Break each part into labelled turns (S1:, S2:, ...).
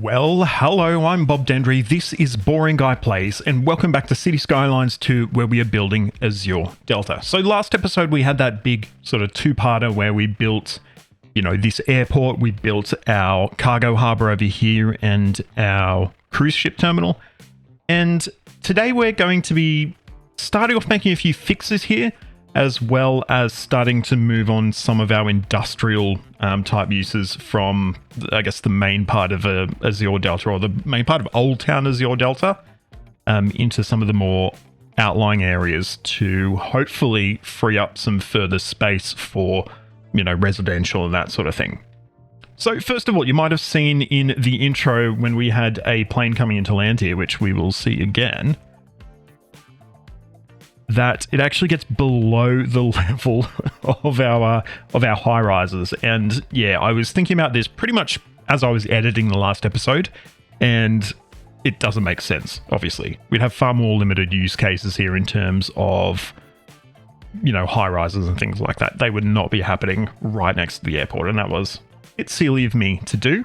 S1: Well, hello, I'm Bob Dendry, this is Boring Guy Plays, and welcome back to Cities Skylines 2, where we are building Azure Delta. So last episode we had that big sort of two-parter where we built, this airport, we built our cargo harbour over here and our cruise ship terminal. And today we're going to be starting off making a few fixes here, as well as starting to move on some of our industrial type uses from, I guess, the main part of Azure Delta, or the main part of Old Town Azure Delta, into some of the more outlying areas to hopefully free up some further space for, residential and that sort of thing. So first of all, you might have seen in the intro when we had a plane coming into land here, which we will see again, that it actually gets below the level of our high rises. And yeah, I was thinking about this pretty much as I was editing the last episode, and it doesn't make sense, obviously. We'd have far more limited use cases here in terms of, high rises and things like that. They would not be happening right next to the airport, and that was it's silly of me to do.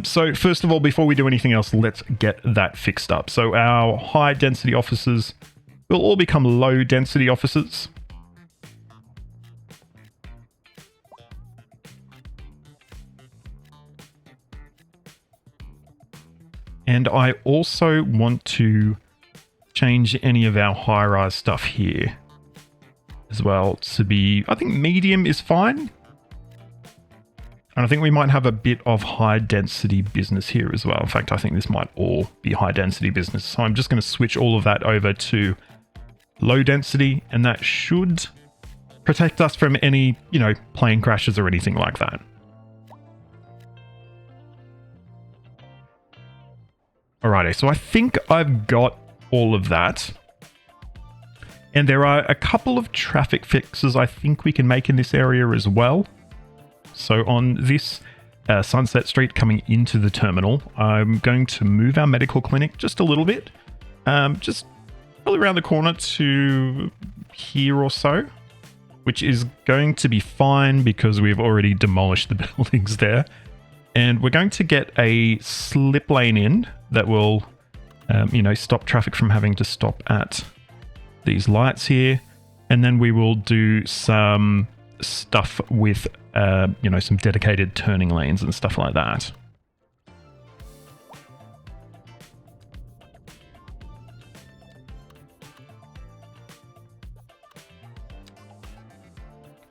S1: So first of all, before we do anything else, let's get that fixed up. So our high density offices will all become low density offices. And I also want to change any of our high-rise stuff here as well to be, I think medium is fine. And I think we might have a bit of high density business here as well. In fact, I think this might all be high density business. So I'm just going to switch all of that over to low density, and that should protect us from any, plane crashes or anything like that. Alrighty, so I think I've got all of that. And there are a couple of traffic fixes I think we can make in this area as well. So on this Sunset Street coming into the terminal, I'm going to move our medical clinic just a little bit. Just probably around the corner to here or so, which is going to be fine because we've already demolished the buildings there. And we're going to get a slip lane in that will, stop traffic from having to stop at these lights here. And then we will do some stuff with, some dedicated turning lanes and stuff like that.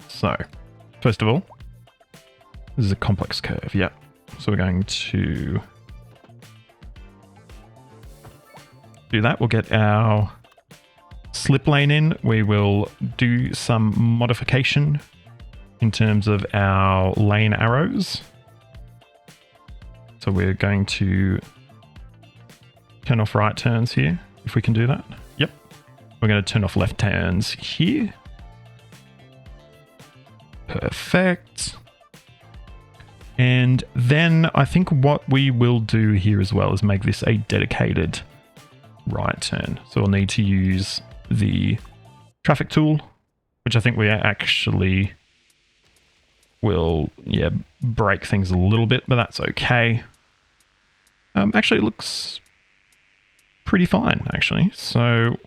S1: So, first of all, this is a complex curve, yeah. So we're going to do that. We'll get our slip lane in. We will do some modification in terms of our lane arrows. So we're going to turn off right turns here, if we can do that. Yep. We're going to turn off left turns here. Perfect. And then I think what we will do here as well is make this a dedicated right turn. So we'll need to use the traffic tool, which I think we actually will, break things a little bit, but that's okay. Actually, it looks pretty fine, actually. So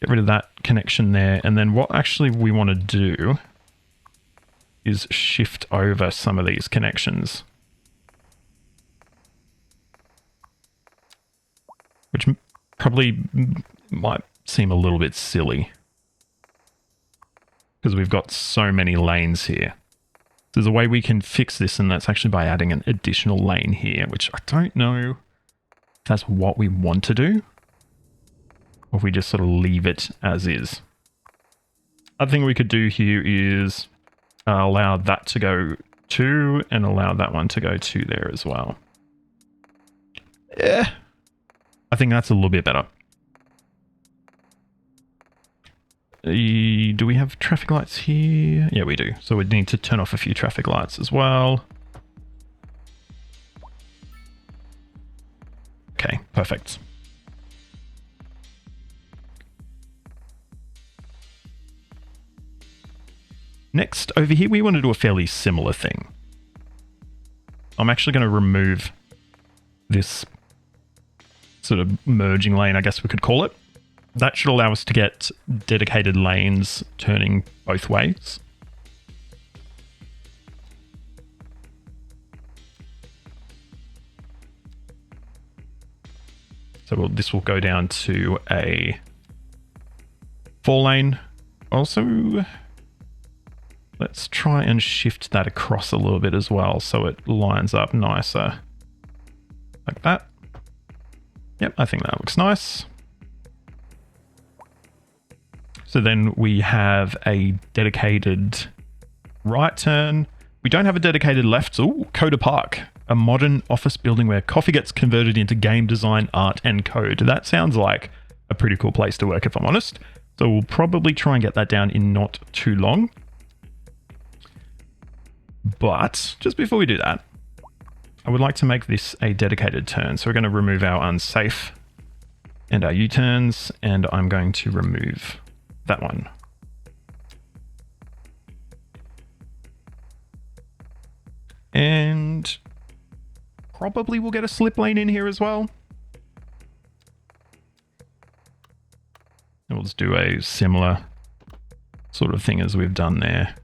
S1: get rid of that connection there. And then what actually we want to do is shift over some of these connections, which probably might seem a little bit silly because we've got so many lanes here. There's a way we can fix this, and that's actually by adding an additional lane here, which I don't know if that's what we want to do, or if we just sort of leave it as is. Other thing we could do here is allow that to go to, and allow that one to go to there as well. Yeah, I think that's a little bit better. Do we have traffic lights here? Yeah, we do. So we need to turn off a few traffic lights as well. Okay, perfect. Next, over here, we want to do a fairly similar thing. I'm actually going to remove this sort of merging lane, I guess we could call it. That should allow us to get dedicated lanes turning both ways. So this will go down to a 4-lane. Also, let's try and shift that across a little bit as well so it lines up nicer. Like that. Yep, I think that looks nice. So then we have a dedicated right turn. We don't have a dedicated left. Ooh, Coda Park, a modern office building where coffee gets converted into game design, art, and code. That sounds like a pretty cool place to work, if I'm honest. So we'll probably try and get that down in not too long. But just before we do that, I would like to make this a dedicated turn. So we're going to remove our unsafe and our U-turns, and I'm going to remove that one. And probably we'll get a slip lane in here as well. And we'll just do a similar sort of thing as we've done there.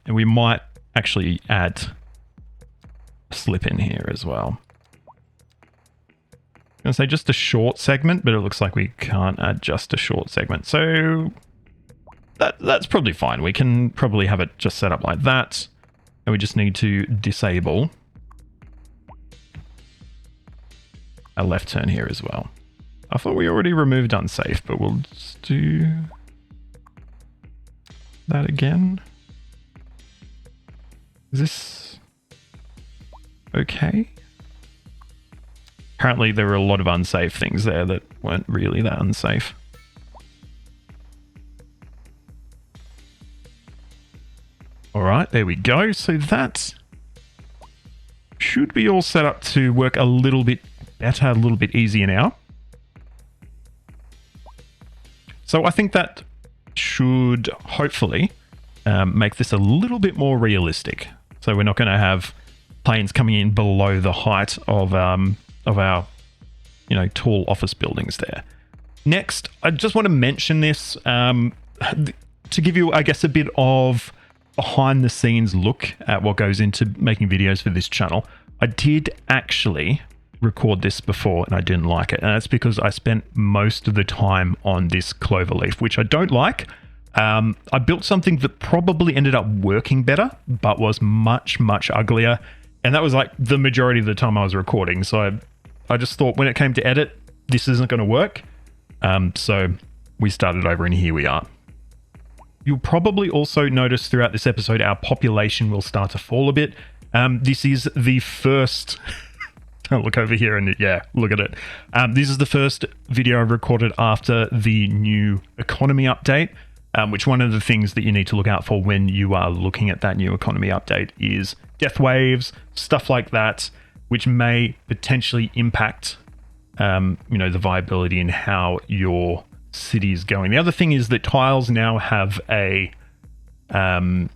S1: And we might actually add a slip in here as well. I'm going to say just a short segment, but it looks like we can't add just a short segment. So that's probably fine. We can probably have it just set up like that. And we just need to disable a left turn here as well. I thought we already removed unsafe, but we'll just do that again. Is this okay? Apparently there were a lot of unsafe things there that weren't really that unsafe. All right, there we go. So that should be all set up to work a little bit better, a little bit easier now. So I think that should hopefully make this a little bit more realistic. So we're not going to have planes coming in below the height of our, tall office buildings there. Next, I just want to mention this to give you, I guess, a bit of behind the scenes look at what goes into making videos for this channel. I did actually record this before and I didn't like it. And that's because I spent most of the time on this cloverleaf, which I don't like. I built something that probably ended up working better, but was much, much uglier. And that was like the majority of the time I was recording. So I just thought when it came to edit, this isn't going to work. So we started over and here we are. You'll probably also notice throughout this episode, our population will start to fall a bit. This is the first... Don't look over here and yeah, look at it. This is the first video I recorded after the new economy update. Which one of the things that you need to look out for when you are looking at that new economy update is death waves, stuff like that, which may potentially impact, the viability in how your city is going. The other thing is that tiles now have an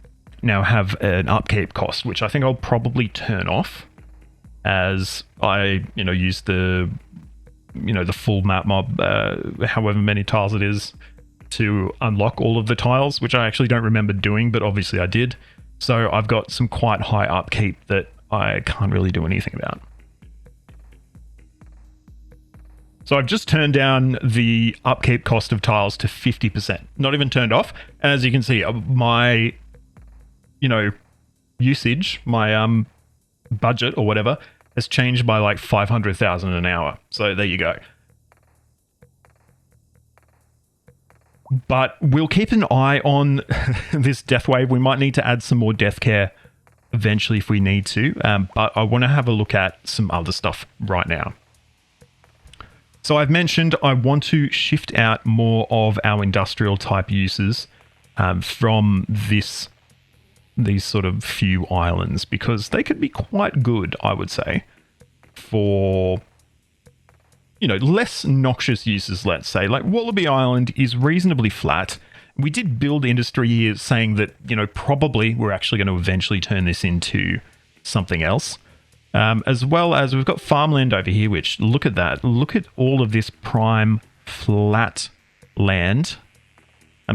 S1: upkeep cost, which I think I'll probably turn off as I, use the full map mob, however many tiles it is, to unlock all of the tiles, which I actually don't remember doing, but obviously I did. So I've got some quite high upkeep that I can't really do anything about. So I've just turned down the upkeep cost of tiles to 50%, not even turned off. And as you can see, my, usage, my budget or whatever has changed by like 500,000 an hour. So there you go. But we'll keep an eye on this death wave. We might need to add some more death care eventually if we need to. But I want to have a look at some other stuff right now. So I've mentioned I want to shift out more of our industrial type uses from these sort of few islands, because they could be quite good, I would say, for... less noxious uses, let's say. Like Wallaby Island is reasonably flat, We did build industry here saying that, probably we're actually going to eventually turn this into something else. As well as we've got farmland over here, which, look at that. Look at all of this prime flat land.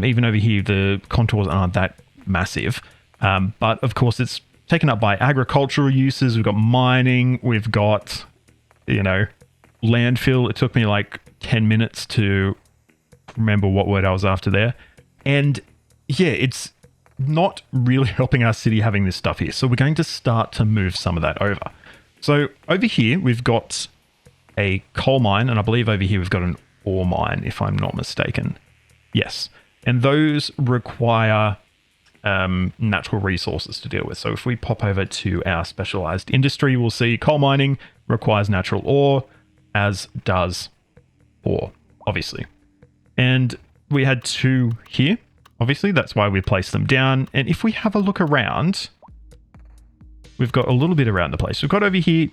S1: Even over here, the contours aren't that massive. But, of course, it's taken up by agricultural uses. We've got mining. We've got, landfill. It took me like 10 minutes to remember what word I was after there. And, yeah, it's not really helping our city having this stuff here. So we're going to start to move some of that over. So over here, we've got a coal mine, and I believe over here we've got an ore mine, if I'm not mistaken. Yes. And those require natural resources to deal with. So if we pop over to our specialized industry, we'll see coal mining requires natural ore, as does ore, obviously. And we had 2 here. Obviously, that's why we placed them down. And if we have a look around, we've got a little bit around the place. We've got over here,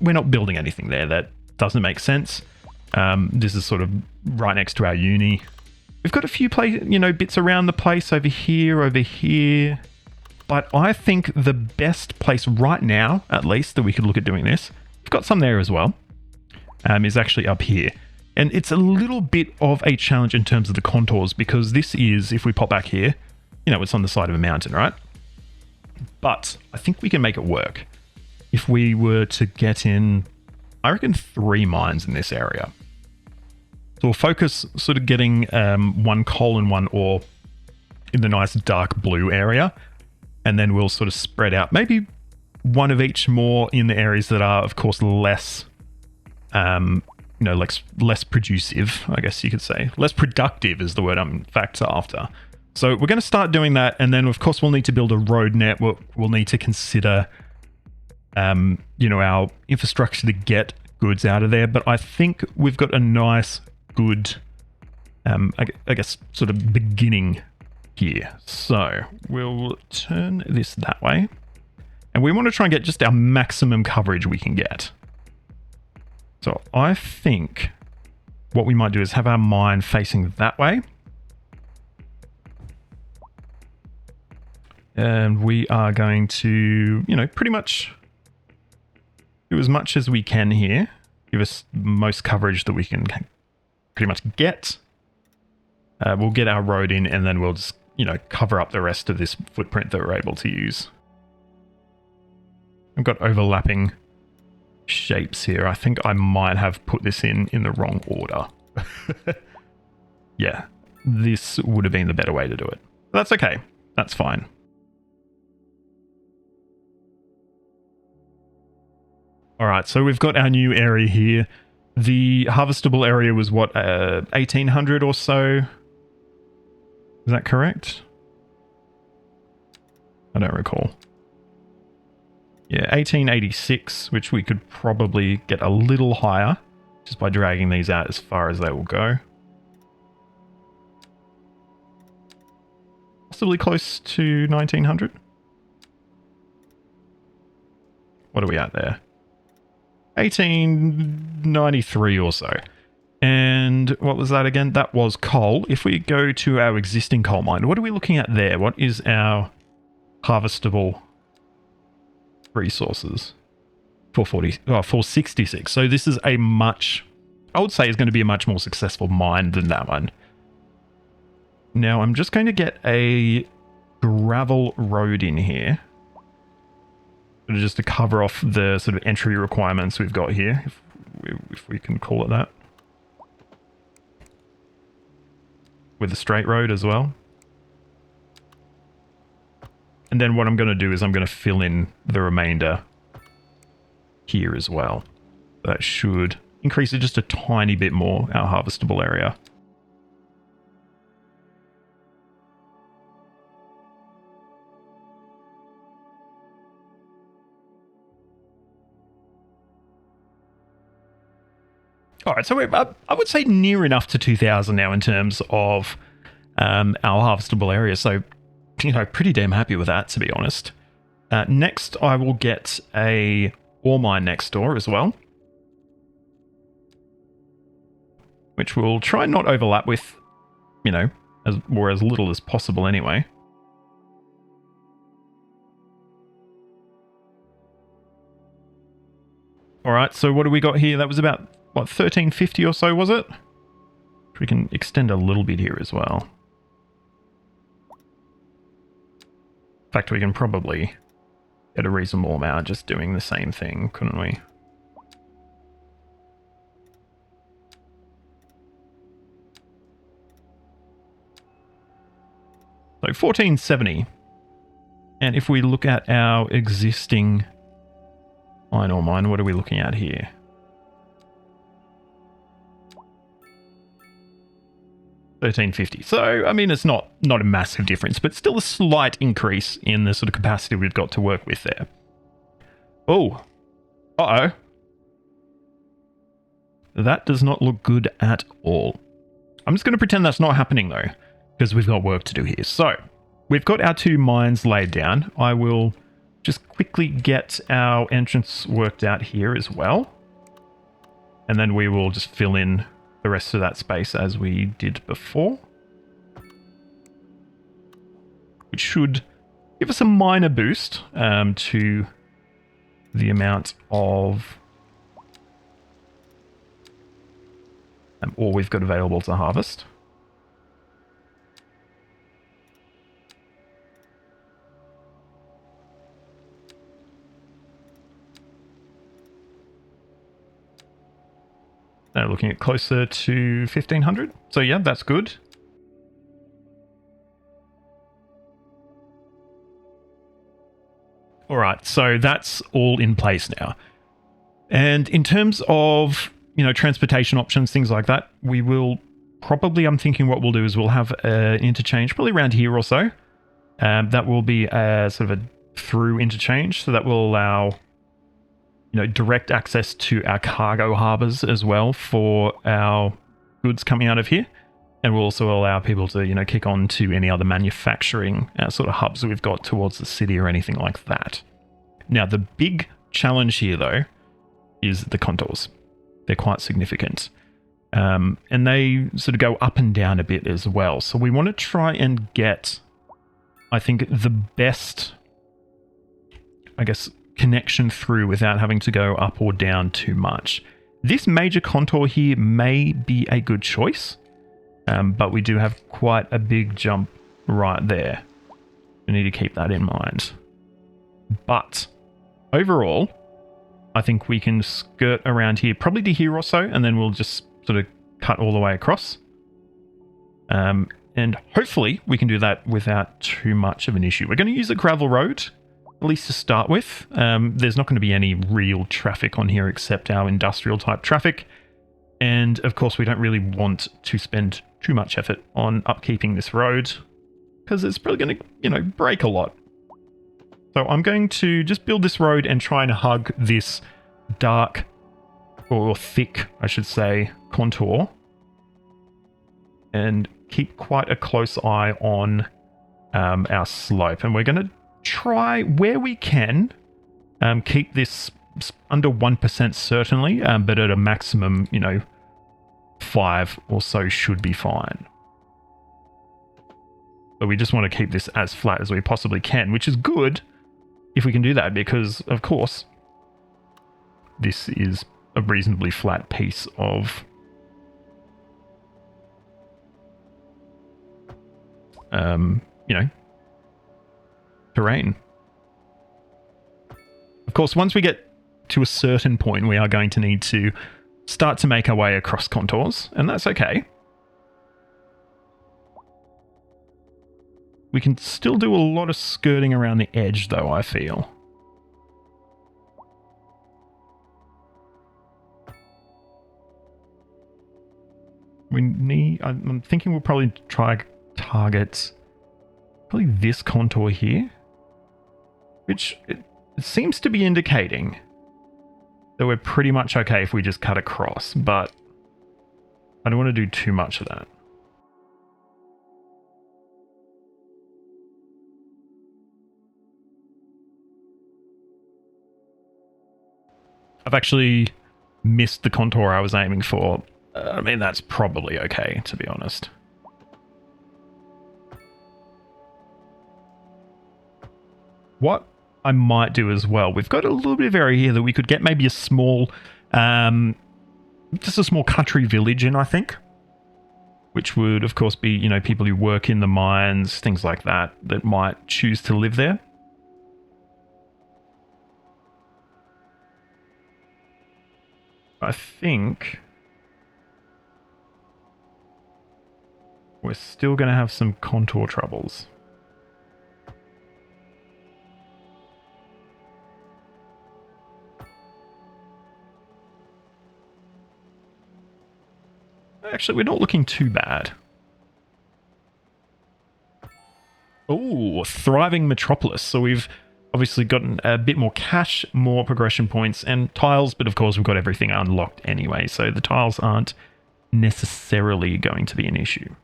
S1: we're not building anything there. That doesn't make sense. This is sort of right next to our uni. We've got a few bits around the place over here. But I think the best place right now, at least, that we could look at doing this, we've got some there as well, is actually up here. And it's a little bit of a challenge in terms of the contours, because this is, if we pop back here, it's on the side of a mountain, right? But I think we can make it work. If we were to get in, I reckon 3 mines in this area. So we'll focus sort of getting 1 coal and 1 ore in the nice dark blue area. And then we'll sort of spread out maybe 1 of each more in the areas that are, of course, less, like less producive, I guess you could say. Less productive is the word I'm in fact after. So we're going to start doing that. And then, of course, we'll need to build a road network. We'll need to consider, our infrastructure to get goods out of there. But I think we've got a nice, good, I guess, sort of beginning here. So we'll turn this that way. And we want to try and get just our maximum coverage we can get. So I think what we might do is have our mine facing that way. And we are going to, pretty much do as much as we can here. Give us most coverage that we can pretty much get. We'll get our road in, and then we'll just, cover up the rest of this footprint that we're able to use. I've got overlapping shapes here. I think I might have put this in the wrong order. Yeah, this would have been the better way to do it. But that's okay. That's fine. All right, so we've got our new area here. The harvestable area was what, 1800 or so? Is that correct? I don't recall. Yeah, 1886, which we could probably get a little higher just by dragging these out as far as they will go. Possibly close to 1900. What are we at there? 1893 or so. And what was that again? That was coal. If we go to our existing coal mine, what are we looking at there? What is our harvestable resources? 466. So this is a much, I would say is going to be a much more successful mine than that one. Now I'm just going to get a gravel road in here. Just to cover off the sort of entry requirements we've got here, if we can call it that. With a straight road as well. And then what I'm going to do is I'm going to fill in the remainder here as well. That should increase it just a tiny bit more, our harvestable area. All right, so we're, I would say near enough to 2,000 now in terms of our harvestable area. So, pretty damn happy with that, to be honest. Next, I will get a ore mine next door as well, which will try and not overlap with, or as little as possible anyway. Alright, so what do we got here? That was about, what, 1350 or so, was it? We can extend a little bit here as well. In fact, we can probably get a reasonable amount just doing the same thing, couldn't we? So 1470. And if we look at our existing iron ore mine, what are we looking at here? $13.50. So, I mean, it's not a massive difference, but still a slight increase in the sort of capacity we've got to work with there. Oh. Uh-oh. That does not look good at all. I'm just going to pretend that's not happening, though, because we've got work to do here. So, we've got our 2 mines laid down. I will just quickly get our entrance worked out here as well. And then we will just fill in the rest of that space as we did before. Which should give us a minor boost to the amount of ore we've got available to harvest. Now looking at closer to 1500. So yeah, that's good. All right, so that's all in place now. And in terms of, you know, transportation options, things like that, we will probably, I'm thinking what we'll do is we'll have an interchange probably around here or so. That will be a sort of a through interchange. So that will allow, you know, direct access to our cargo harbors as well for our goods coming out of here. And we'll also allow people to, you know, kick on to any other manufacturing sort of hubs that we've got towards the city or anything like that. Now, the big challenge here, though, is the contours. They're quite significant. And they sort of go up and down a bit as well. So we want to try and get, I think, the best, I guess, connection through without having to go up or down too much. This major contour here may be a good choice. But we do have quite a big jump right there. We need to keep that in mind. But overall, I think we can skirt around here, probably to here or so, and then we'll just sort of cut all the way across. And hopefully we can do that without too much of an issue. We're going to use a gravel road, at least to start with. There's not going to be any real traffic on here except our industrial type traffic. And of course, we don't really want to spend too much effort on upkeeping this road because it's probably going to, you know, break a lot. So I'm going to just build this road and try and hug this dark or thick, I should say, contour and keep quite a close eye on our slope. And we're going to try where we can keep this under 1% certainly, but at a maximum, you know, 5 or so should be fine. But we just want to keep this as flat as we possibly can, which is good if we can do that because, of course, this is a reasonably flat piece of you know, terrain. Of course, once we get to a certain point, we are going to need to start to make our way across contours, and that's okay. We can still do a lot of skirting around the edge, though, I feel. We need... I'm thinking we'll probably try target probably this contour here, which it seems to be indicating that we're pretty much okay if we just cut across, but I don't want to do too much of that. I've actually missed the contour I was aiming for. I mean, that's probably okay, to be honest. what I might do as well, we've got a little bit of area here that we could get maybe a small, just a small country village in, I think. Which would, of course, be, you know, people who work in the mines, things like that, that might choose to live there. I think we're still going to have some contour troubles. Actually, we're not looking too bad. Oh, thriving metropolis. So we've obviously gotten a bit more cash, more progression points, and tiles, but of course we've got everything unlocked anyway, so the tiles aren't necessarily going to be an issue.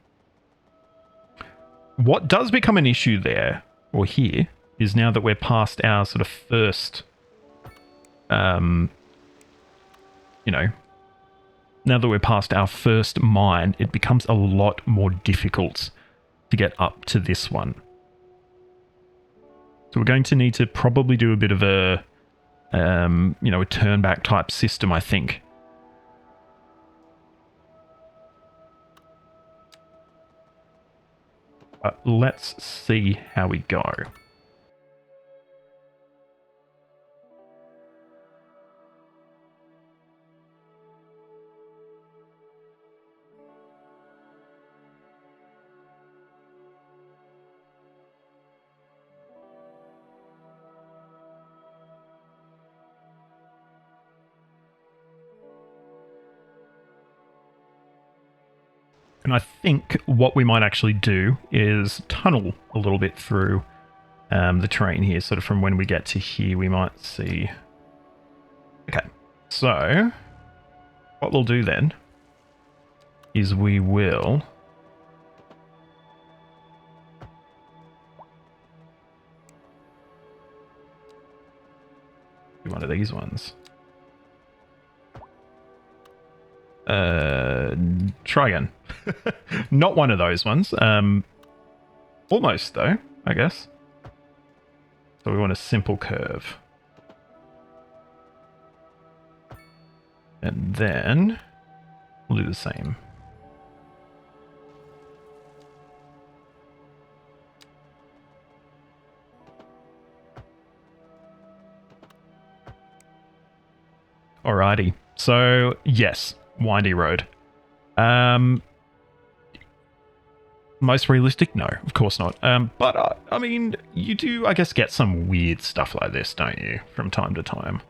S1: What does become an issue there, or here, is now that we're past our sort of first, you know, now that we're past our first mine, it becomes a lot more difficult to get up to this one. So we're going to need to probably do a bit of a, you know, a turn back type system, I think. But let's see how we go. And I think what we might actually do is tunnel a little bit through the terrain here. Sort of from when we get to here, we might see. Okay, so what we'll do then is we will do one of these ones. Try again. Not one of those ones. Almost though, I guess. So we want a simple curve. And then we'll do the same. Alrighty. So, yes, windy road. Most realistic? No, of course not. But, I mean, you do, I guess, get some weird stuff like this, don't you, from time to time?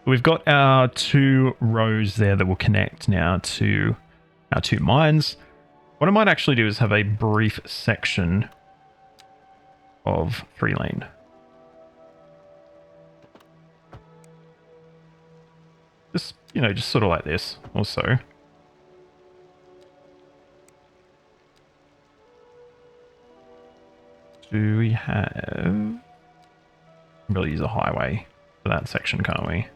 S1: We've got our 2 rows there that will connect now to our 2 mines. What I might actually do is have a brief section of 3-lane. Just, you know, just sort of like this also. Do we have... Really use a highway for that section, can't we?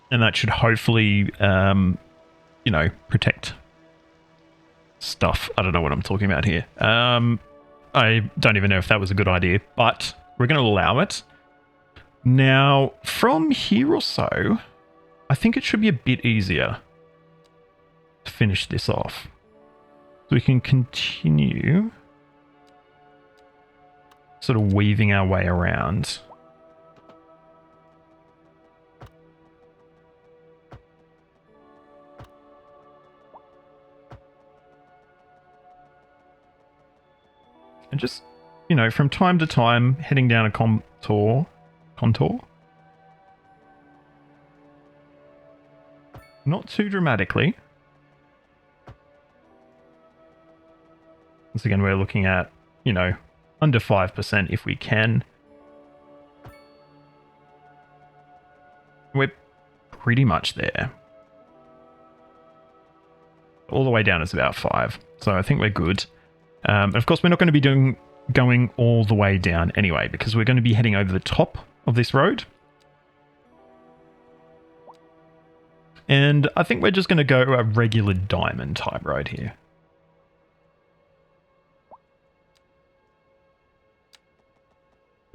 S1: And that should hopefully, you know, protect stuff. I don't know what I'm talking about here. I don't even know if that was a good idea, but we're going to allow it. Now, from here or so, I think it should be a bit easier to finish this off. So we can continue sort of weaving our way around. And just, you know, from time to time, heading down a contour. Not too dramatically. Once again, we're looking at, you know, under 5% if we can. We're pretty much there. All the way down is about 5. So I think we're good. Of course, we're not going to be going all the way down anyway, because we're going to be heading over the top of this road. And I think we're just going to go a regular diamond type road here.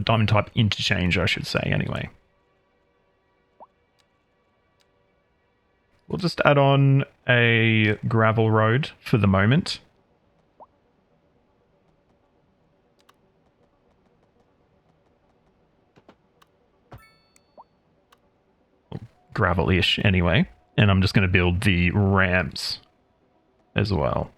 S1: Diamond type interchange, I should say, anyway. We'll just add on a gravel road for the moment. Gravel-ish anyway. And I'm just going to build the ramps as well.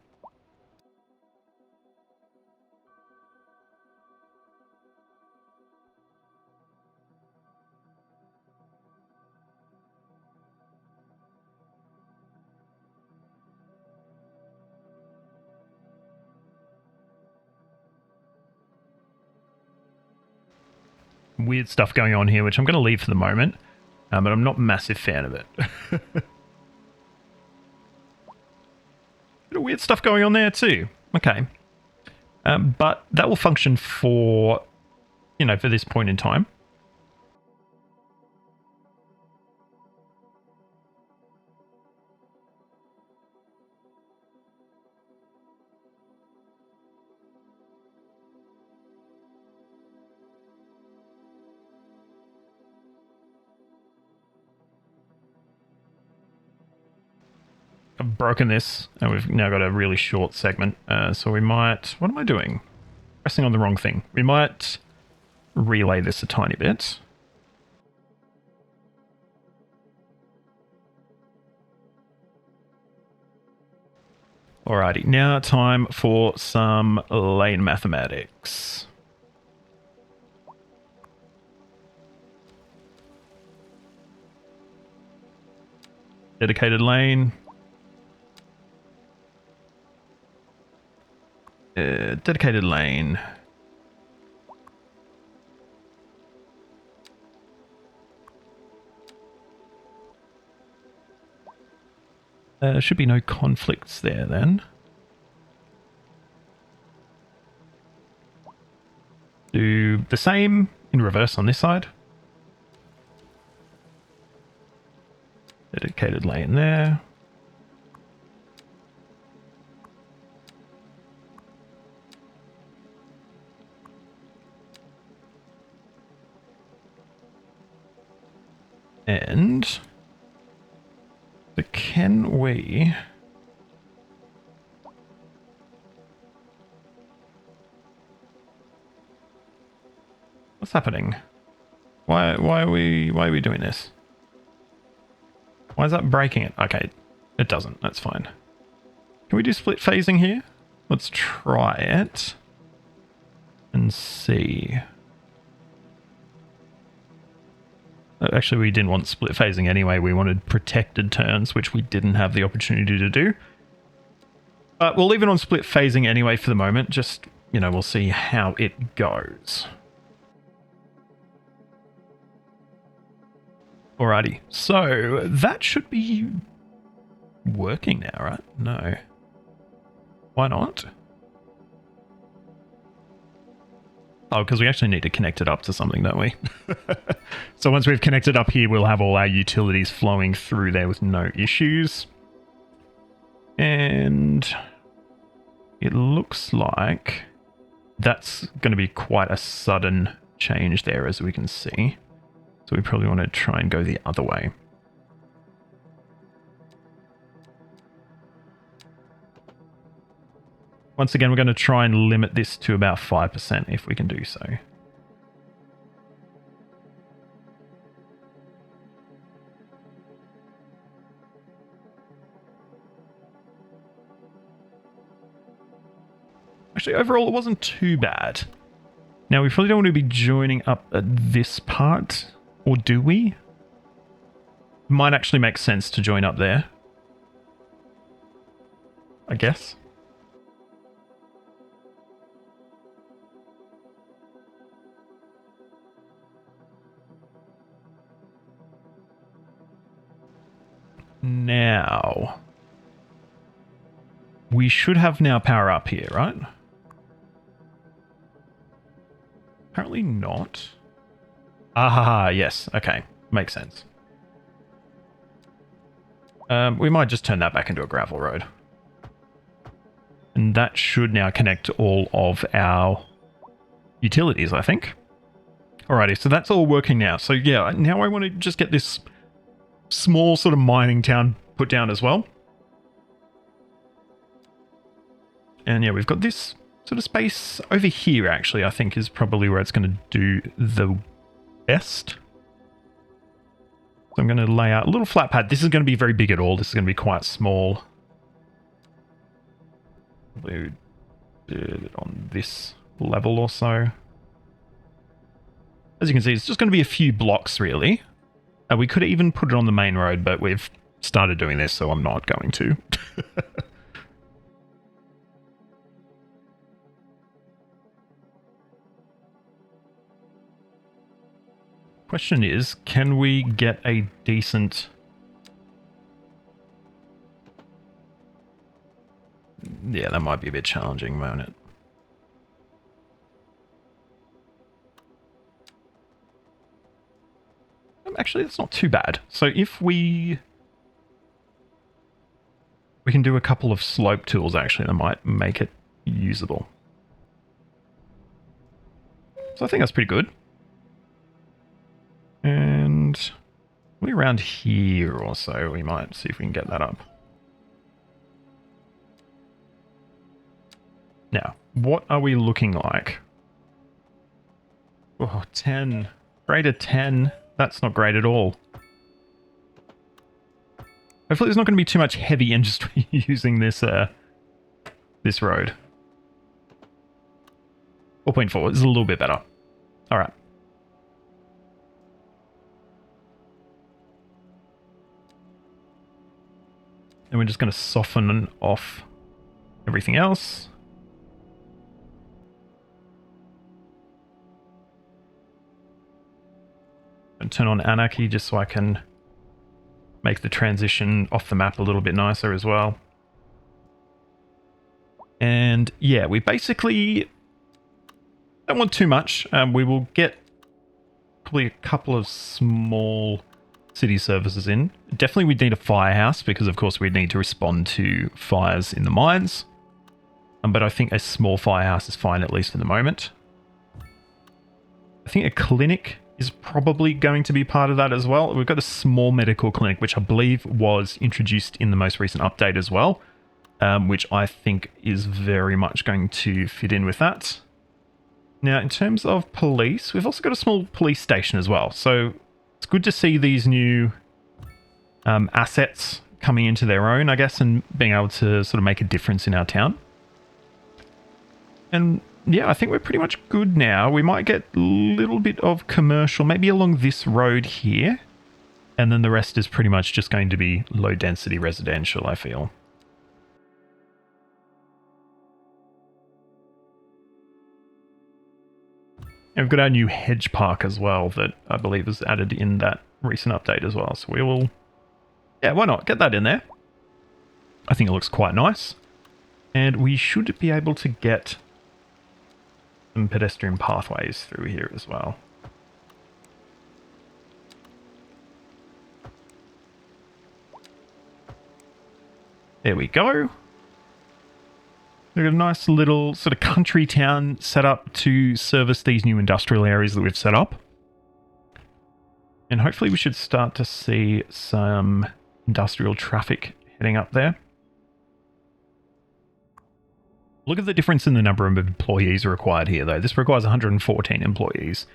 S1: Weird stuff going on here, which I'm going to leave for the moment, but I'm not a massive fan of it. Bit of weird stuff going on there too. Okay. But that will function for, for this point in time. I've broken this, and we've now got a really short segment. So we might... What am I doing? Pressing on the wrong thing. We might relay this a tiny bit. Alrighty, now time for some lane mathematics. Dedicated lane. Dedicated lane. There should be no conflicts there then. Do the same in reverse on this side. Dedicated lane there. And can we... What's happening? Why are we doing this? Why is that breaking it? Okay, it doesn't. That's fine. Can we do split phasing here? Let's try it and see. Actually, we didn't want split phasing anyway. We wanted protected turns, which we didn't have the opportunity to do. But we'll leave it on split phasing anyway for the moment. Just, we'll see how it goes. Alrighty, so that should be working now, right? No. Why not? Oh, because we actually need to connect it up to something, don't we? So once we've connected up here, we'll have all our utilities flowing through there with no issues. And it looks like that's going to be quite a sudden change there, as we can see. So we probably want to try and go the other way. Once again, we're going to try and limit this to about 5% if we can do so. Actually, overall, it wasn't too bad. Now, we probably don't want to be joining up at this part, or do we? Might actually make sense to join up there, I guess. Now, we should have now power up here, right? Apparently not. Ah, yes. Okay. Makes sense. We might just turn that back into a gravel road. And that should now connect all of our utilities, I think. Alrighty, so that's all working now. So yeah, now I want to just get this small sort of mining town put down as well. And yeah, we've got this sort of space over here, actually, I think is probably where it's going to do the best. So I'm going to lay out a little flat pad. This is going to be very big at all. This is going to be quite small. Probably do it on this level or so. As you can see, it's just going to be a few blocks, really. We could even put it on the main road, but we've started doing this, so I'm not going to. Question is, can we get a decent... Yeah, that might be a bit challenging, won't it? Actually, that's not too bad. So if we can do a couple of slope tools, actually, that might make it usable. So I think that's pretty good. And probably around here or so, we might see if we can get that up. Now, what are we looking like? Oh, 10. Greater 10. That's not great at all. Hopefully there's not going to be too much heavy industry using this this road. 4.4 is a little bit better. All right. And we're just going to soften off everything else. And turn on anarchy just so I can make the transition off the map a little bit nicer as well. And yeah, we basically don't want too much. We will get probably a couple of small city services in. Definitely we'd need a firehouse because of course we'd need to respond to fires in the mines. But I think a small firehouse is fine, at least for the moment. I think a clinic is probably going to be part of that as well. We've got a small medical clinic, which I believe was introduced in the most recent update as well, which I think is very much going to fit in with that. Now, in terms of police, we've also got a small police station as well. So it's good to see these new assets coming into their own, I guess, and being able to sort of make a difference in our town. And yeah, I think we're pretty much good now. We might get a little bit of commercial, maybe along this road here. And then the rest is pretty much just going to be low density residential, I feel. And we've got our new hedge park as well that I believe is added in that recent update as well. So we will, yeah, why not? Get that in there. I think it looks quite nice. And we should be able to get some pedestrian pathways through here as well. There we go. We've got a nice little sort of country town set up to service these new industrial areas that we've set up. And hopefully we should start to see some industrial traffic heading up there. Look at the difference in the number of employees required here, though. This requires 114 employees.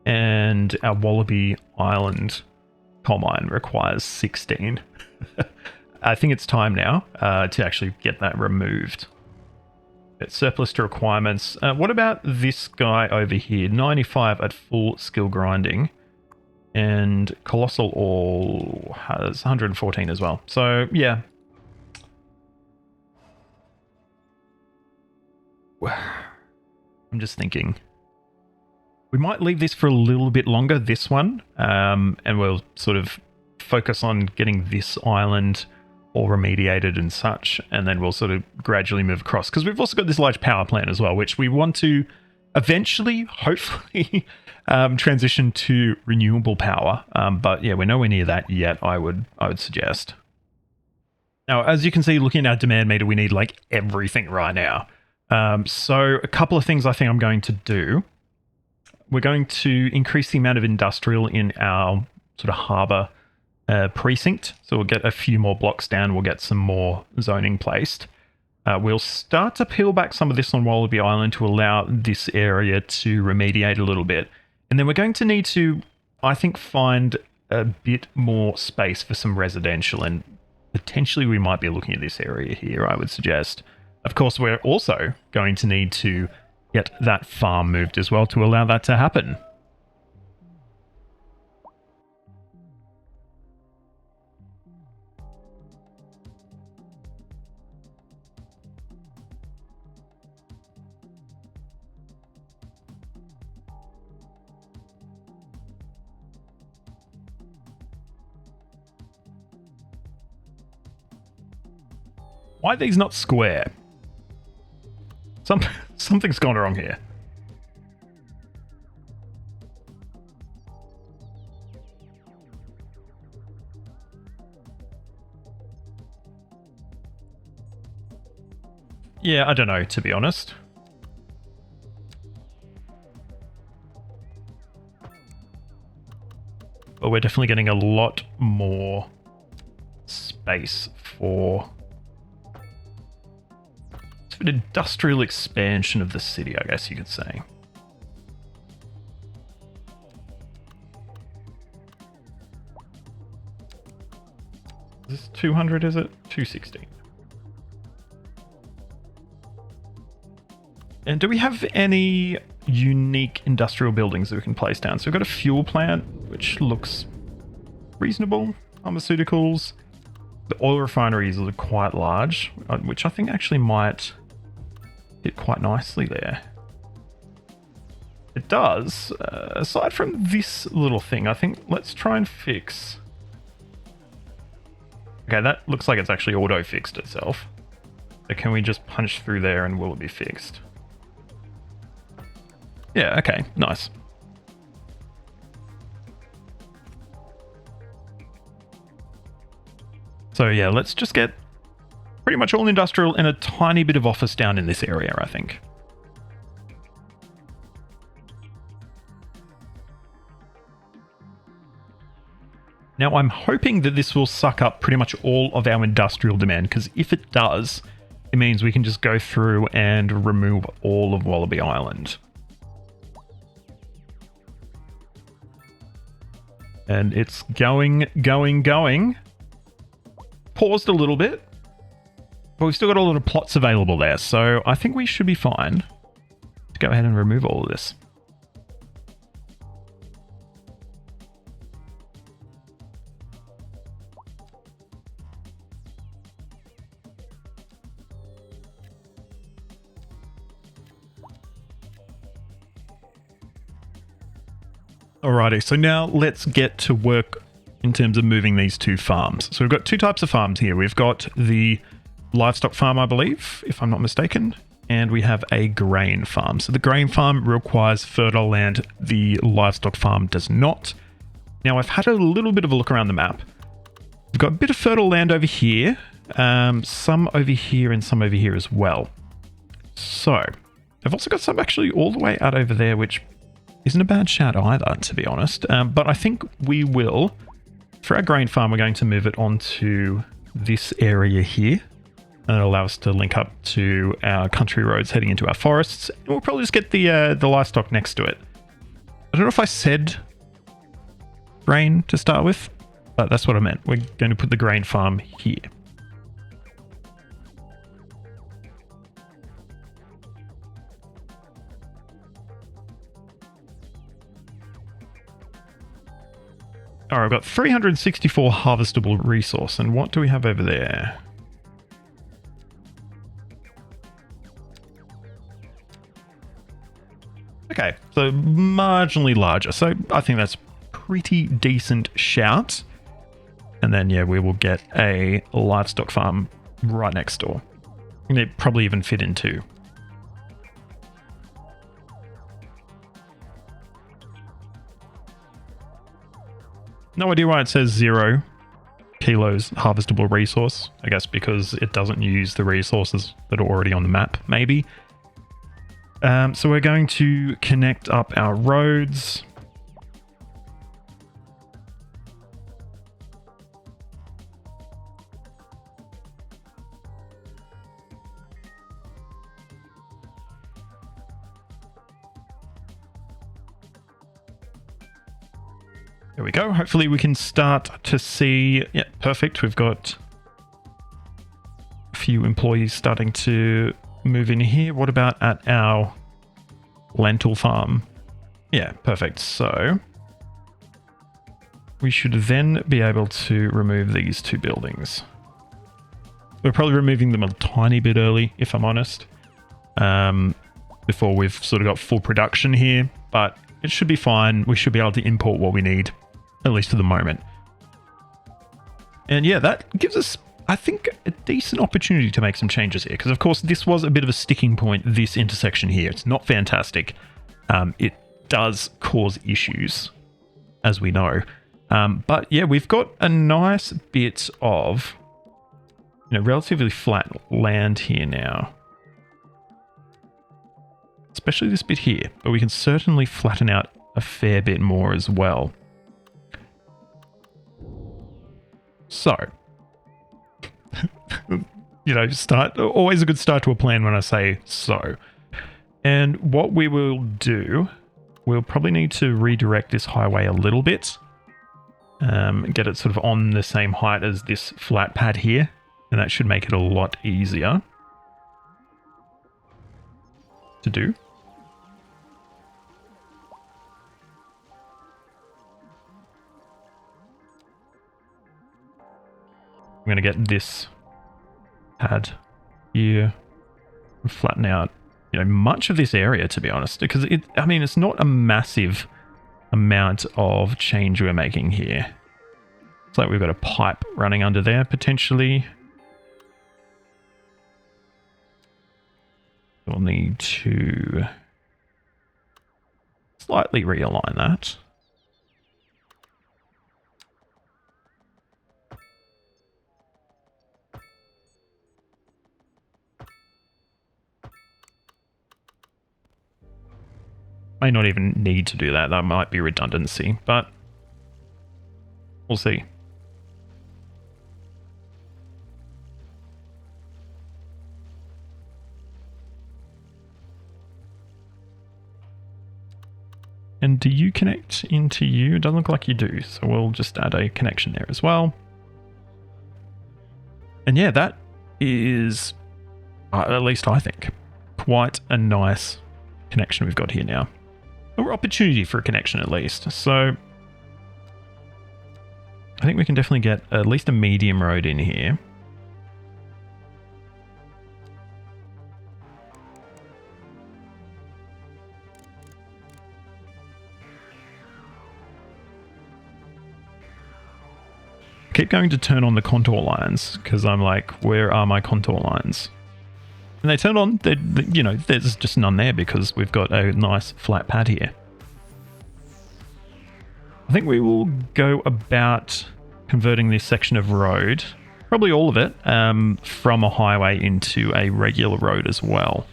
S1: And our Wallaby Island coal mine requires 16. I think it's time now to actually get that removed. It's surplus to requirements. What about this guy over here? 95 at full skill grinding. And Colossal Ore has 114 as well. So, yeah. I'm just thinking. We might leave this for a little bit longer, this one. And we'll sort of focus on getting this island all remediated and such, and then we'll sort of gradually move across, because we've also got this large power plant as well, which we want to eventually, hopefully, transition to renewable power. But yeah, we're nowhere near that yet, I would suggest. Now, as you can see, looking at our demand meter, we need like everything right now. So a couple of things I think I'm going to do. We're going to increase the amount of industrial in our sort of harbour precinct. So we'll get a few more blocks down. We'll get some more zoning placed. We'll start to peel back some of this on Wallaby Island to allow this area to remediate a little bit. And then we're going to need to, I think, find a bit more space for some residential, and potentially we might be looking at this area here, I would suggest. Of course, we're also going to need to get that farm moved as well to allow that to happen. Why are these not square? Something's gone wrong here. Yeah, I don't know, to be honest. But we're definitely getting a lot more space for an industrial expansion of the city, I guess you could say. Is this 200, is it? 216. And do we have any unique industrial buildings that we can place down? So we've got a fuel plant, which looks reasonable. Pharmaceuticals. The oil refineries are quite large, which I think actually might fit quite nicely there. It does. Aside from this little thing, I think let's try and fix... Okay, that looks like it's actually auto-fixed itself. So can we just punch through there and will it be fixed? Yeah, okay, nice. So yeah, let's just get pretty much all industrial and a tiny bit of office down in this area, I think. Now, I'm hoping that this will suck up pretty much all of our industrial demand, because if it does, it means we can just go through and remove all of Wallaby Island. And it's going. Paused a little bit, but we've still got a lot of plots available there, so I think we should be fine to go ahead and remove all of this. Alrighty, so now let's get to work in terms of moving these two farms. So we've got two types of farms here. We've got the livestock farm, I believe, if I'm not mistaken, and we have a grain farm. So the grain farm requires fertile land. The livestock farm does not. Now, I've had a little bit of a look around the map. We've got a bit of fertile land over here, some over here, and some over here as well. So I've also got some actually all the way out over there, which isn't a bad shout either, to be honest. But I think we will... For our grain farm, we're going to move it onto this area here. And it'll allow us to link up to our country roads heading into our forests. And we'll probably just get the livestock next to it. I don't know if I said grain to start with, but that's what I meant. We're going to put the grain farm here. All right, I've got 364 harvestable resource. And what do we have over there? Okay, so marginally larger. So I think that's pretty decent shout. And then, yeah, we will get a livestock farm right next door. And it probably even fit in too. No idea why it says 0 kilos harvestable resource. I guess because it doesn't use the resources that are already on the map, maybe. So we're going to connect up our roads. There we go. Hopefully we can start to see... Yeah, perfect. We've got a few employees starting to move in here. What about at our lentil farm? Yeah, perfect. So we should then be able to remove these 2 buildings. We're probably removing them a tiny bit early, if I'm honest, before we've sort of got full production here, but it should be fine. We should be able to import what we need, at least for the moment. And yeah, that gives us, I think, a decent opportunity to make some changes here. Because, of course, this was a bit of a sticking point, this intersection here. It's not fantastic. It does cause issues, as we know. But yeah, we've got a nice bit of, relatively flat land here now. Especially this bit here. But we can certainly flatten out a fair bit more as well. So, always a good start to a plan when I say so. And what we will do, we'll probably need to redirect this highway a little bit. Get it sort of on the same height as this flat pad here. And that should make it a lot easier to do. I'm going to get this pad here and flatten out, much of this area, to be honest, because it's not a massive amount of change we're making here. It's like we've got a pipe running under there, potentially. We'll need to slightly realign that. May not even need to do that. That might be redundancy, but we'll see. And do you connect into you? It doesn't look like you do, so we'll just add a connection there as well. And yeah, that is, at least I think, quite a nice connection we've got here now. Or opportunity for a connection at least. So I think we can definitely get at least a medium road in here. I keep going to turn on the contour lines because I'm like, where are my contour lines? And they turn on, there's just none there because we've got a nice flat pad here. I think we will go about converting this section of road, probably all of it, from a highway into a regular road as well.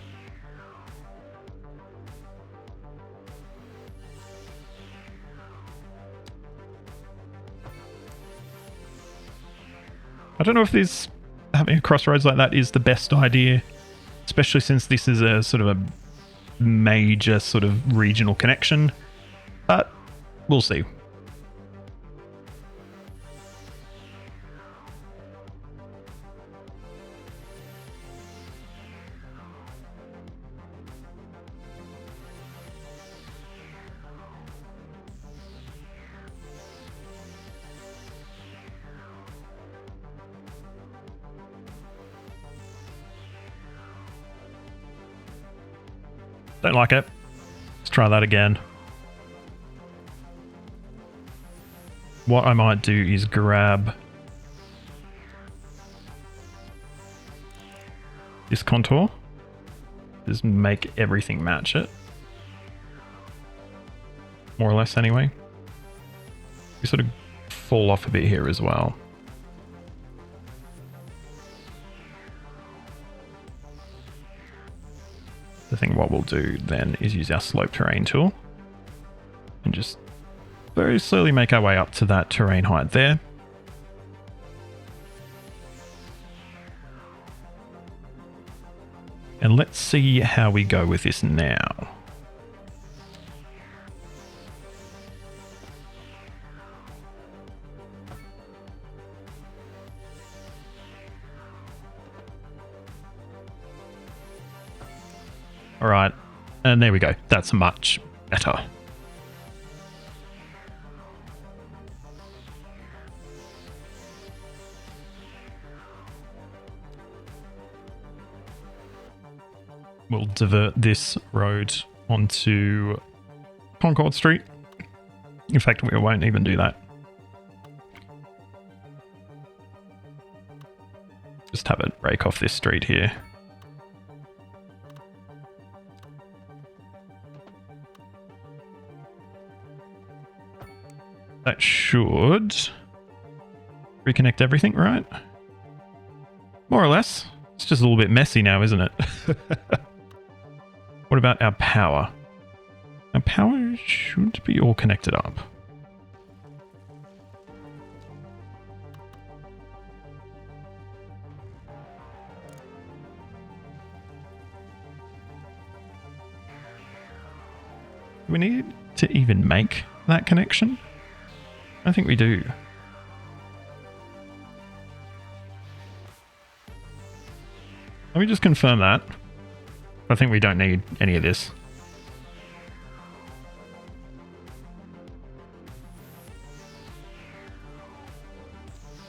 S1: I don't know if having a crossroads like that is the best idea. Especially since this is a sort of a major sort of regional connection. But we'll see. Don't like it. Let's try that again. What I might do is grab this contour. Just make everything match it. More or less anyway. We sort of fall off a bit here as well. I think what we'll do then is use our slope terrain tool and just very slowly make our way up to that terrain height there. And let's see how we go with this now. All right, and there we go. That's much better. We'll divert this road onto Concord Street. In fact, we won't even do that. Just have it break off this street here. That should reconnect everything, right? More or less. It's just a little bit messy now, isn't it? What about our power? Our power should be all connected up. Do we need to even make that connection? I think we do. Let me just confirm that. I think we don't need any of this.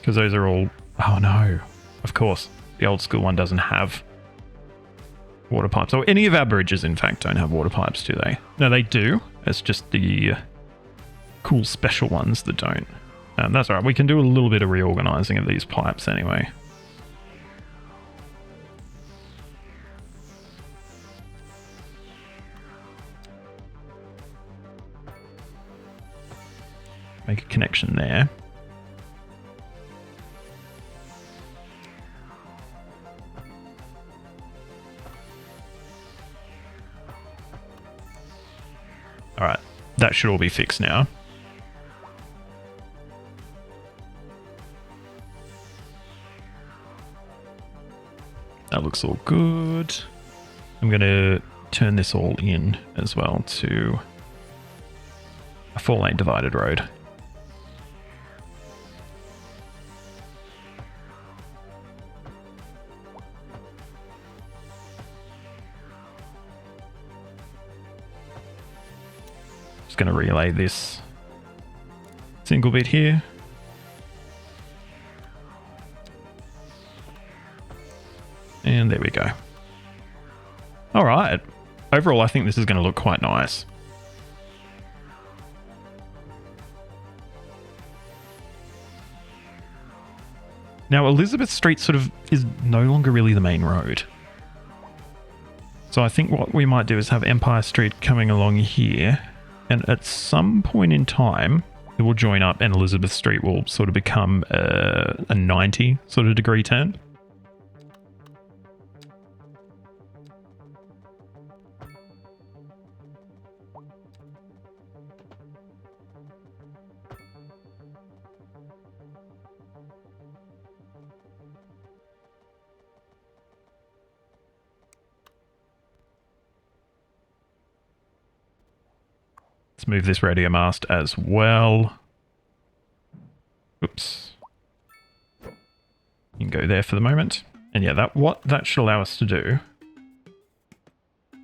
S1: Because those are all... Oh no. Of course. The old school one doesn't have water pipes. Or any of our bridges, in fact, don't have water pipes, do they? No, they do. It's just the cool special ones that don't. That's all right. We can do a little bit of reorganizing of these pipes anyway. Make a connection there. All right, that should all be fixed now. That looks all good. I'm going to turn this all in as well to a 4-lane divided road. Just going to relay this single bit here. And there we go. All right. Overall, I think this is going to look quite nice. Now, Elizabeth Street sort of is no longer really the main road. So I think what we might do is have Empire Street coming along here. And at some point in time, it will join up and Elizabeth Street will sort of become a 90 sort of degree turn. Let's move this radio mast as well. Oops. You can go there for the moment. And yeah, what that should allow us to do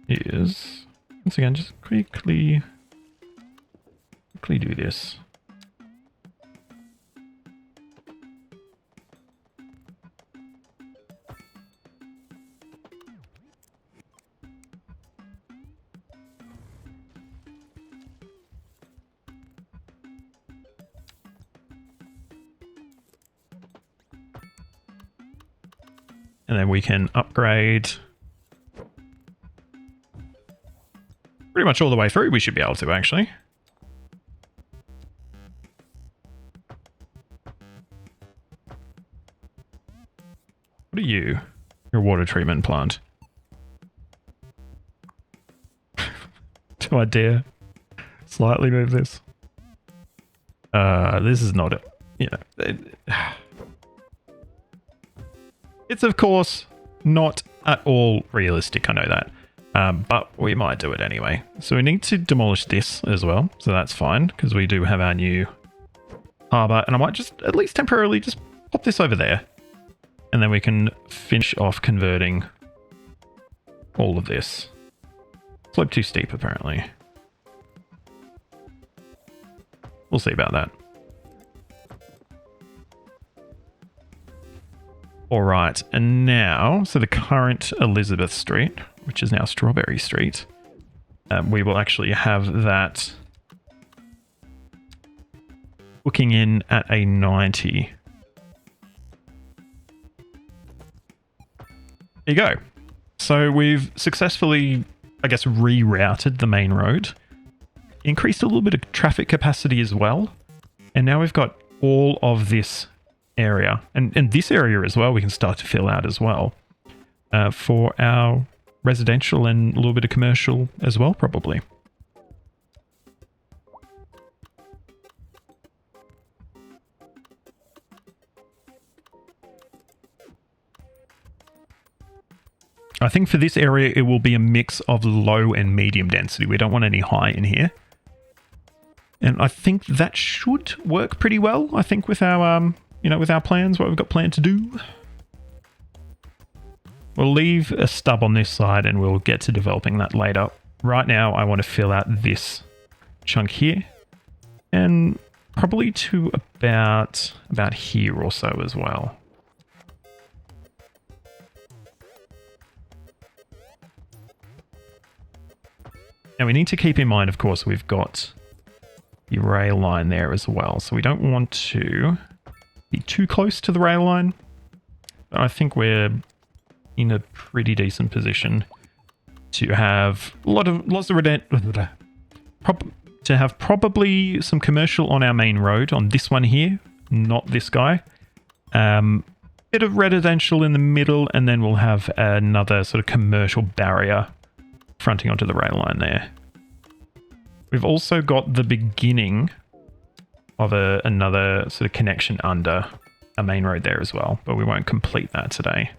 S1: is, once again, just quickly do this. And then we can upgrade pretty much all the way through. We should be able to, actually. What are you? Your water treatment plant. Do I dare slightly move this? This is not it. You know, it's of course not at all realistic. I know that, but we might do it anyway. So we need to demolish this as well. So that's fine because we do have our new harbour, and I might just at least temporarily just pop this over there, and then we can finish off converting all of this. Slope too steep, apparently. We'll see about that. All right, and now, so the current Elizabeth Street, which is now Strawberry Street, we will actually have that booking in at a 90. There you go. So we've successfully, I guess, rerouted the main road, increased a little bit of traffic capacity as well, and now we've got all of this area, and this area as well we can start to fill out as well for our residential and a little bit of commercial as well, probably. I think for this area it will be a mix of low and medium density. We don't want any high in here. And I think that should work pretty well, I think, with our with our plans, what we've got planned to do. We'll leave a stub on this side and we'll get to developing that later. Right now, I want to fill out this chunk here and probably to about here or so as well. Now we need to keep in mind, of course, we've got the rail line there as well. So we don't want to be too close to the rail line. I think we're in a pretty decent position to have to have probably some commercial on our main road on this one here, not this guy. Bit of residential in the middle, and then we'll have another sort of commercial barrier fronting onto the rail line there. We've also got the beginning of another sort of connection under a main road there as well, but we won't complete that today.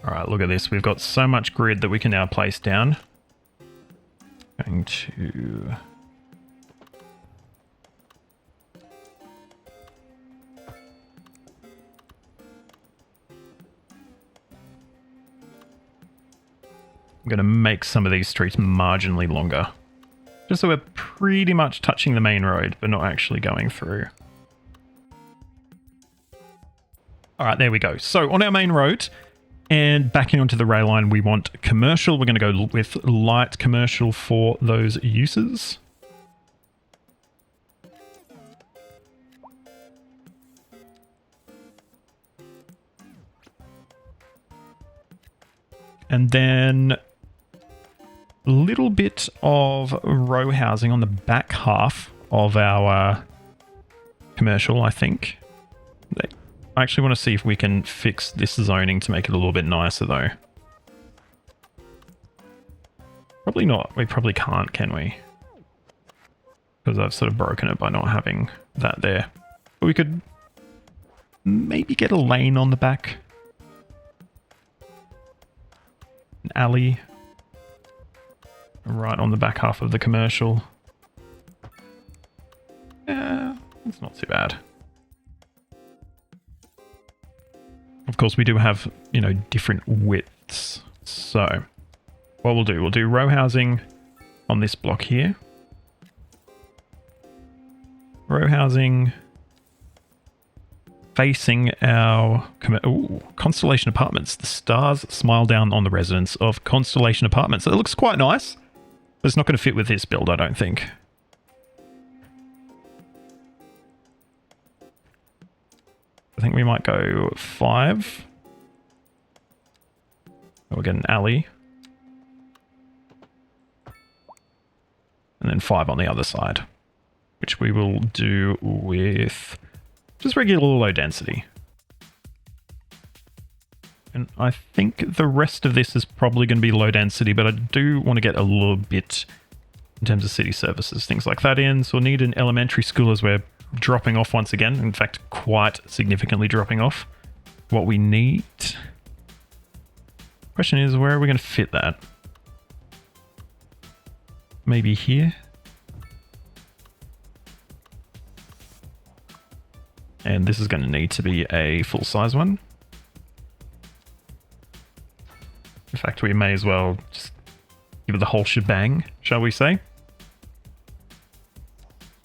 S1: All right, look at this. We've got so much grid that we can now place down. Going to... I'm going to make some of these streets marginally longer. Just so we're pretty much touching the main road, but not actually going through. All right, there we go. So on our main road, and backing onto the rail line, we want commercial. We're going to go with light commercial for those uses. And then a little bit of row housing on the back half of our commercial, I think. I actually want to see if we can fix this zoning to make it a little bit nicer, though. Probably not. We probably can't, can we? Because I've sort of broken it by not having that there. But we could maybe get a lane on the back. An alley. Right on the back half of the commercial. Yeah, it's not too bad. Of course, we do have, different widths. So what we'll do row housing on this block here. Row housing facing our Constellation Apartments. The stars smile down on the residents of Constellation Apartments. It looks quite nice, but it's not going to fit with this build, I don't think. I think we might go 5. We'll get an alley. And then 5 on the other side, which we will do with just regular low density. And I think the rest of this is probably going to be low density, but I do want to get a little bit in terms of city services, things like that in. So we'll need an elementary school as we're dropping off once again. In fact, quite significantly dropping off what we need. Question is, where are we going to fit that? Maybe here? And this is going to need to be a full-size one. In fact, we may as well just give it the whole shebang, shall we say?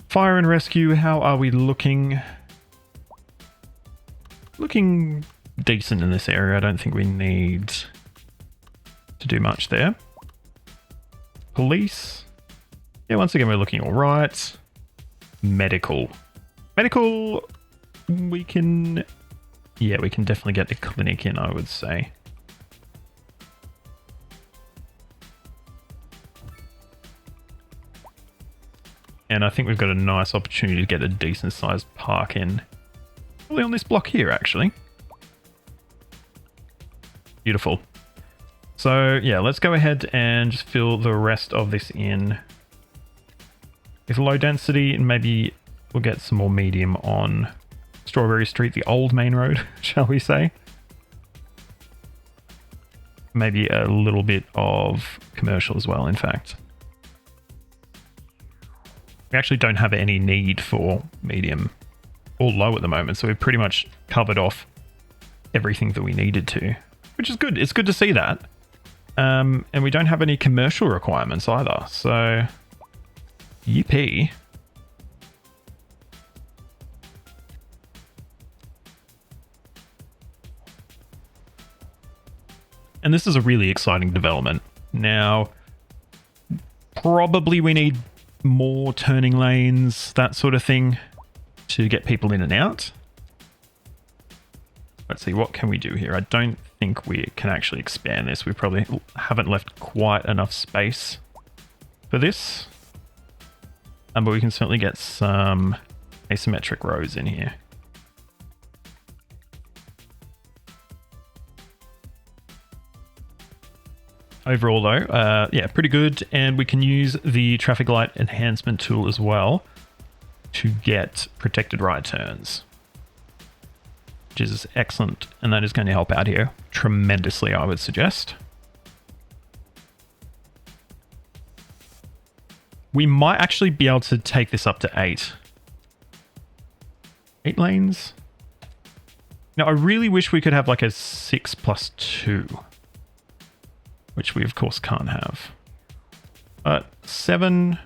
S1: Fire and rescue, how are we looking? Looking decent in this area. I don't think we need to do much there. Police. Yeah, once again, we're looking all right. Medical. Medical, we can... Yeah, we can definitely get a clinic in, I would say. And I think we've got a nice opportunity to get a decent sized park in. Probably on this block here, actually. Beautiful. So yeah, let's go ahead and just fill the rest of this in with low density, and maybe we'll get some more medium on Strawberry Street, the old main road, shall we say. Maybe a little bit of commercial as well, in fact. We actually don't have any need for medium or low at the moment, so we've pretty much covered off everything that we needed to, which is good. It's good to see that. And we don't have any commercial requirements either, so yippee. And this is a really exciting development. Now, probably we need more turning lanes, that sort of thing, to get people in and out. Let's see, what can we do here? I don't think we can actually expand this. We probably haven't left quite enough space for this. But we can certainly get some asymmetric rows in here. Overall though, yeah, pretty good. And we can use the traffic light enhancement tool as well to get protected right turns, which is excellent. And that is going to help out here tremendously, I would suggest. We might actually be able to take this up to 8. 8 lanes. Now, I really wish we could have like a 6+2. Which we, of course, can't have. But 7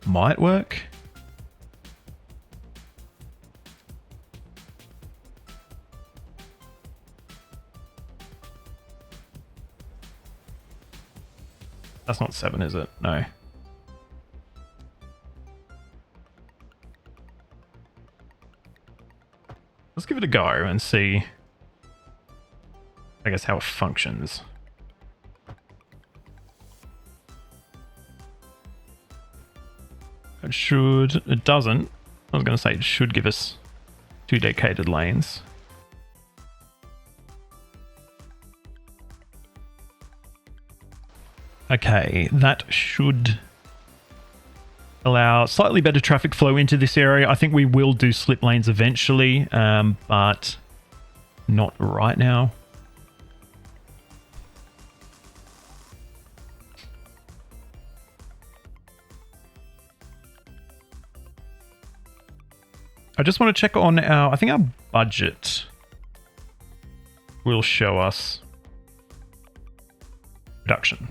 S1: might work. That's not 7, is it? No. Let's give it a go and see, I guess, how it functions. It doesn't. I was going to say it should give us 2 dedicated lanes. Okay, that should allow slightly better traffic flow into this area. I think we will do slip lanes eventually, but not right now. I just want to check on I think our budget will show us reduction.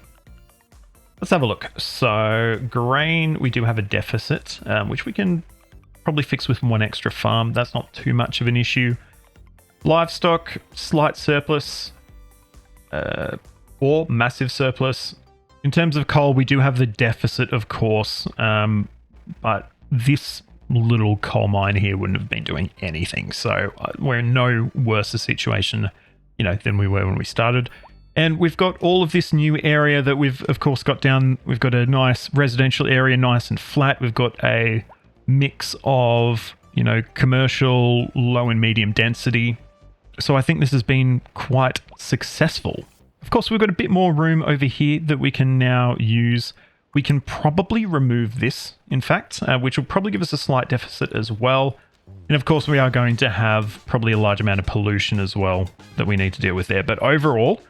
S1: Let's have a look. So grain, we do have a deficit, which we can probably fix with one extra farm. That's not too much of an issue. Livestock, slight surplus, or massive surplus. In terms of coal, we do have the deficit, of course, but this little coal mine here wouldn't have been doing anything. So we're in no worse a situation, than we were when we started. And we've got all of this new area that we've, of course, got down. We've got a nice residential area, nice and flat. We've got a mix of, commercial, low and medium density. So I think this has been quite successful. Of course, we've got a bit more room over here that we can now use. We can probably remove this, in fact, which will probably give us a slight deficit as well. And of course, we are going to have probably a large amount of pollution as well that we need to deal with there. But overall,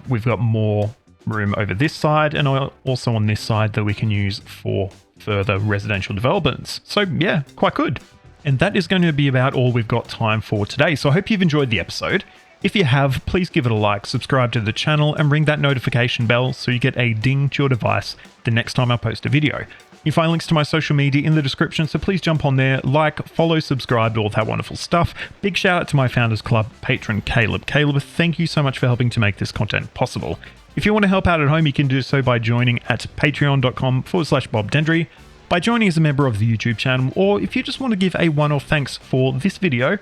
S1: we've got more room over this side and also on this side that we can use for further residential developments. So yeah, quite good. And that is going to be about all we've got time for today. So I hope you've enjoyed the episode. If you have, please give it a like, subscribe to the channel, and ring that notification bell so you get a ding to your device the next time I post a video. You find links to my social media in the description, so please jump on there, like, follow, subscribe, all that wonderful stuff. Big shout out to my Founders Club patron, Caleb. Caleb, thank you so much for helping to make this content possible. If you want to help out at home, you can do so by joining at patreon.com/BobDendry, by joining as a member of the YouTube channel, or if you just want to give a one-off thanks for this video,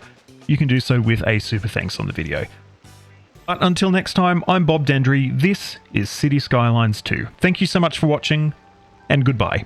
S1: you can do so with a super thanks on the video. But until next time, I'm Bob Dendry. This is Cities Skylines 2. Thank you so much for watching, and goodbye.